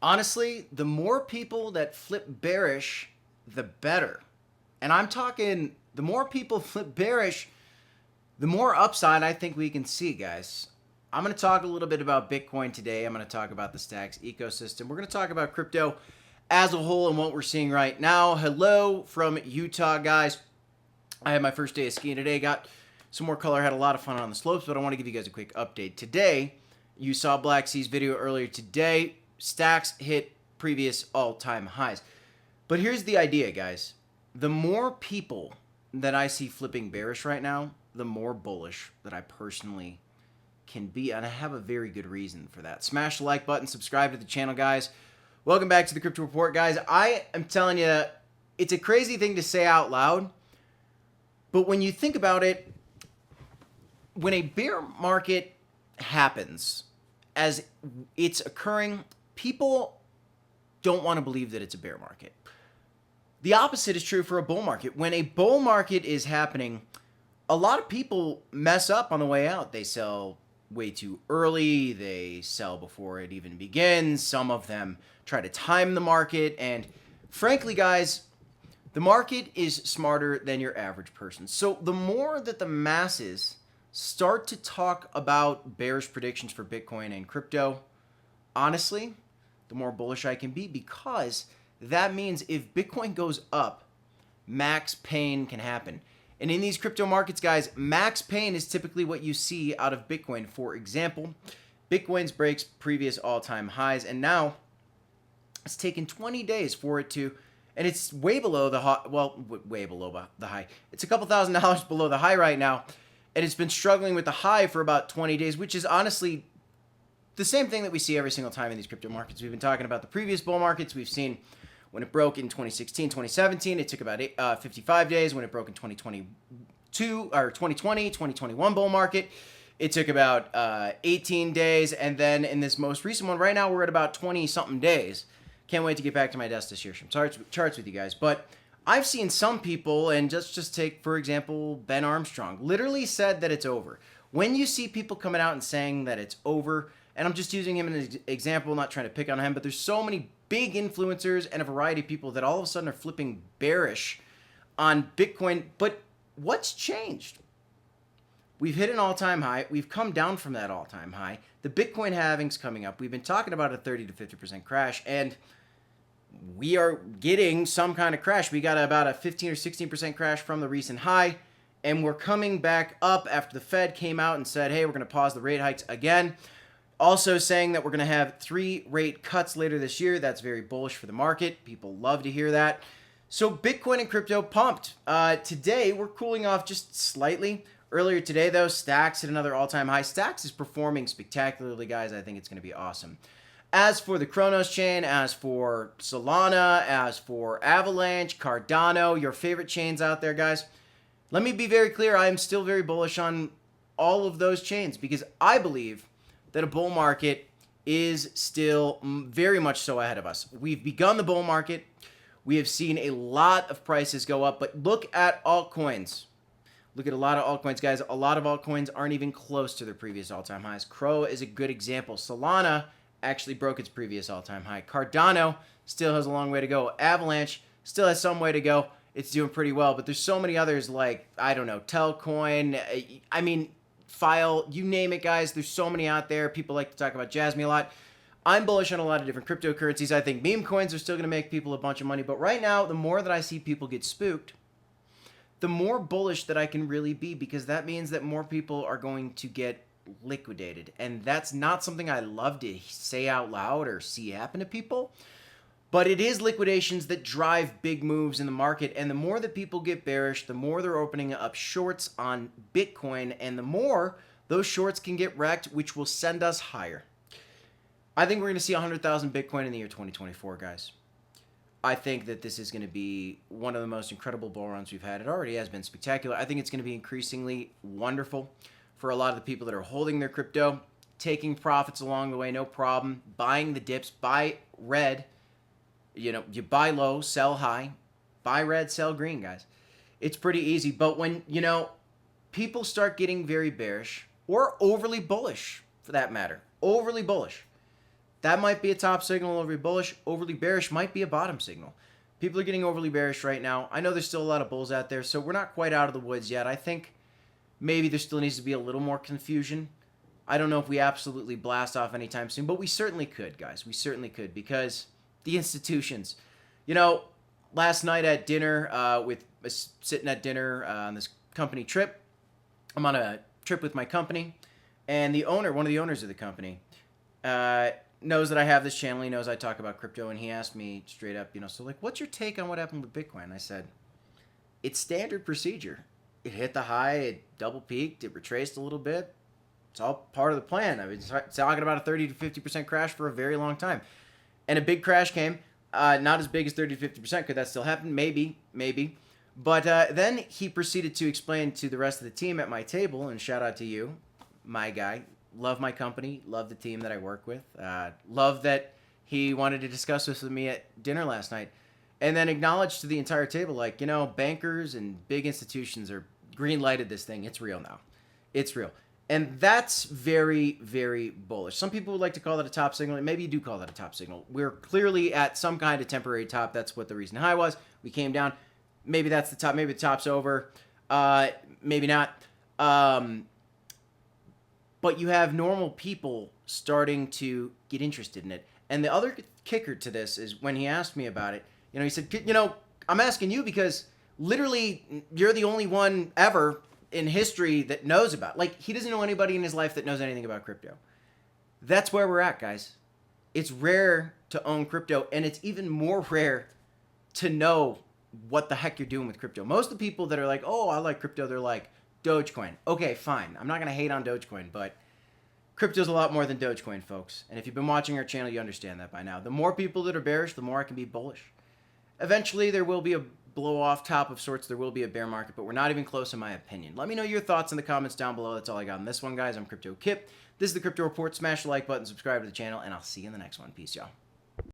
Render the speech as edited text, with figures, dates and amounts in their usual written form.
Honestly, the more people that flip bearish, the better. And I'm talking the more people flip bearish, the more upside I think we can see, guys. I'm going to talk a little bit about Bitcoin today. I'm going to talk about the Stax ecosystem. We're going to talk about crypto as a whole and what we're seeing right now. Hello from Utah, guys. I had my first day of skiing today. Got some more color. Had a lot of fun on the slopes, but I want to give you guys a quick update. Today, you saw Black C's video earlier today. Stax hit previous all-time highs. But here's the idea, guys. The more people that I see flipping bearish right now, the more bullish that I personally can be, and I have a very good reason for that. Smash the like button, subscribe to the channel, guys. Welcome back to the Crypto Report, guys. I am telling you, it's a crazy thing to say out loud, but when you think about it, when a bear market happens, as it's occurring, people don't want to believe that it's a bear market. The opposite is true for a bull market. When a bull market is happening, a lot of people mess up on the way out. They sell way too early. They sell before it even begins. Some of them try to time the market. And frankly, guys, the market is smarter than your average person. So the more that the masses start to talk about bearish predictions for Bitcoin and crypto, honestly, the more bullish I can be, because that means if Bitcoin goes up, max pain can happen. And in these crypto markets, guys, max pain is typically what you see out of Bitcoin. For example, Bitcoin's breaks previous all-time highs, and now it's taken 20 days for it to, and it's way below the high, well, way below the high. It's a couple $1,000s below the high right now, and it's been struggling with the high for about 20 days, which is honestly the same thing that we see every single time in these crypto markets. We've been talking about the previous bull markets. We've seen when it broke in 2016, 2017, it took about 55 days. When it broke in 2022 or 2020, 2021 bull market, it took about 18 days. And then in this most recent one, right now we're at about 20-something days. Can't wait to get back to my desk to share some charts with you guys. But I've seen some people, and just take, for example, Ben Armstrong, literally said that it's over. When you see people coming out and saying that it's over, and I'm just using him as an example, not trying to pick on him, but there's so many big influencers and a variety of people that all of a sudden are flipping bearish on Bitcoin. But what's changed? We've hit an all-time high. We've come down from that all-time high. The Bitcoin halving's coming up. We've been talking about a 30 to 50% crash, and we are getting some kind of crash. We got about a 15 or 16% crash from the recent high, and we're coming back up after the Fed came out and said, hey, we're going to pause the rate hikes again. Also saying that we're going to have 3 rate cuts later this year. That's very bullish for the market. People love to hear that. So Bitcoin and crypto pumped. Today, we're cooling off just slightly. Earlier today, though, Stax hit another all-time high. Stax is performing spectacularly, guys. I think it's going to be awesome. As for the Cronos chain, as for Solana, as for Avalanche, Cardano, your favorite chains out there, guys, let me be very clear. I am still very bullish on all of those chains because I believe that a bull market is still very much so ahead of us. We've begun the bull market. We have seen a lot of prices go up, but look at altcoins. Look at a lot of altcoins, guys. A lot of altcoins aren't even close to their previous all-time highs. CRO is a good example. Solana actually broke its previous all-time high. Cardano still has a long way to go. Avalanche still has some way to go. It's doing pretty well, but there's so many others like, I don't know, Telcoin. I mean, File, you name it, guys. There's so many out there. People like to talk about Jasmine a lot. I'm bullish on a lot of different cryptocurrencies. I think meme coins are still going to make people a bunch of money. But right now, the more that I see people get spooked, the more bullish that I can really be, because that means that more people are going to get liquidated. And that's not something I love to say out loud or see happen to people. But it is liquidations that drive big moves in the market. And the more that people get bearish, the more they're opening up shorts on Bitcoin. And the more those shorts can get wrecked, which will send us higher. I think we're going to see 100,000 Bitcoin in the year 2024, guys. I think that this is going to be one of the most incredible bull runs we've had. It already has been spectacular. I think it's going to be increasingly wonderful for a lot of the people that are holding their crypto, taking profits along the way, no problem, buying the dips, buy red. You know, you buy low, sell high, buy red, sell green, guys. It's pretty easy. But when, people start getting very bearish or overly bullish, for that matter, overly bullish, That might be a top signal, overly bullish. Overly bearish might be a bottom signal. People are getting overly bearish right now. I know there's still a lot of bulls out there, so we're not quite out of the woods yet. I think maybe there still needs to be a little more confusion. I don't know if we absolutely blast off anytime soon, but we certainly could, guys. We certainly could, because the institutions. You know, last night at dinner, sitting at dinner on this company trip, I'm on a trip with my company, and the owner, one of the owners of the company, knows that I have this channel. He knows I talk about crypto, and he asked me straight up, so like, what's your take on what happened with Bitcoin? I said, it's standard procedure. It hit the high, it double peaked, it retraced a little bit. It's all part of the plan. I mean, it's talking about a 30 to 50% crash for a very long time. And a big crash came, not as big as 30 to 50%. Could that still happen? Maybe. But then he proceeded to explain to the rest of the team at my table, and shout out to you, my guy. Love my company, love the team that I work with, love that he wanted to discuss this with me at dinner last night, and then acknowledged to the entire table, like, bankers and big institutions are green-lighted this thing. It's real now. It's real. And that's very, very bullish. Some people would like to call that a top signal. Maybe you do call that a top signal. We're clearly at some kind of temporary top. That's what the recent high was. We came down. Maybe that's the top. Maybe the top's over. Maybe not. But you have normal people starting to get interested in it. And the other kicker to this is when he asked me about it, he said, I'm asking you because literally you're the only one ever in history that knows about it. Like, he doesn't know anybody in his life that knows anything about crypto. That's where we're at, guys. It's rare to own crypto, and it's even more rare to know what the heck you're doing with crypto. Most of the people that are like, oh, I like crypto, they're like, Dogecoin. Okay, fine. I'm not going to hate on Dogecoin, but crypto's a lot more than Dogecoin, folks. And if you've been watching our channel, you understand that by now. The more people that are bearish, the more I can be bullish. Eventually, there will be a blow-off top of sorts. There will be a bear market, but we're not even close in my opinion. Let me know your thoughts in the comments down below. That's all I got on this one, guys. I'm Crypto Kip. This is the Crypto Report. Smash the like button, subscribe to the channel, and I'll see you in the next one. Peace, y'all.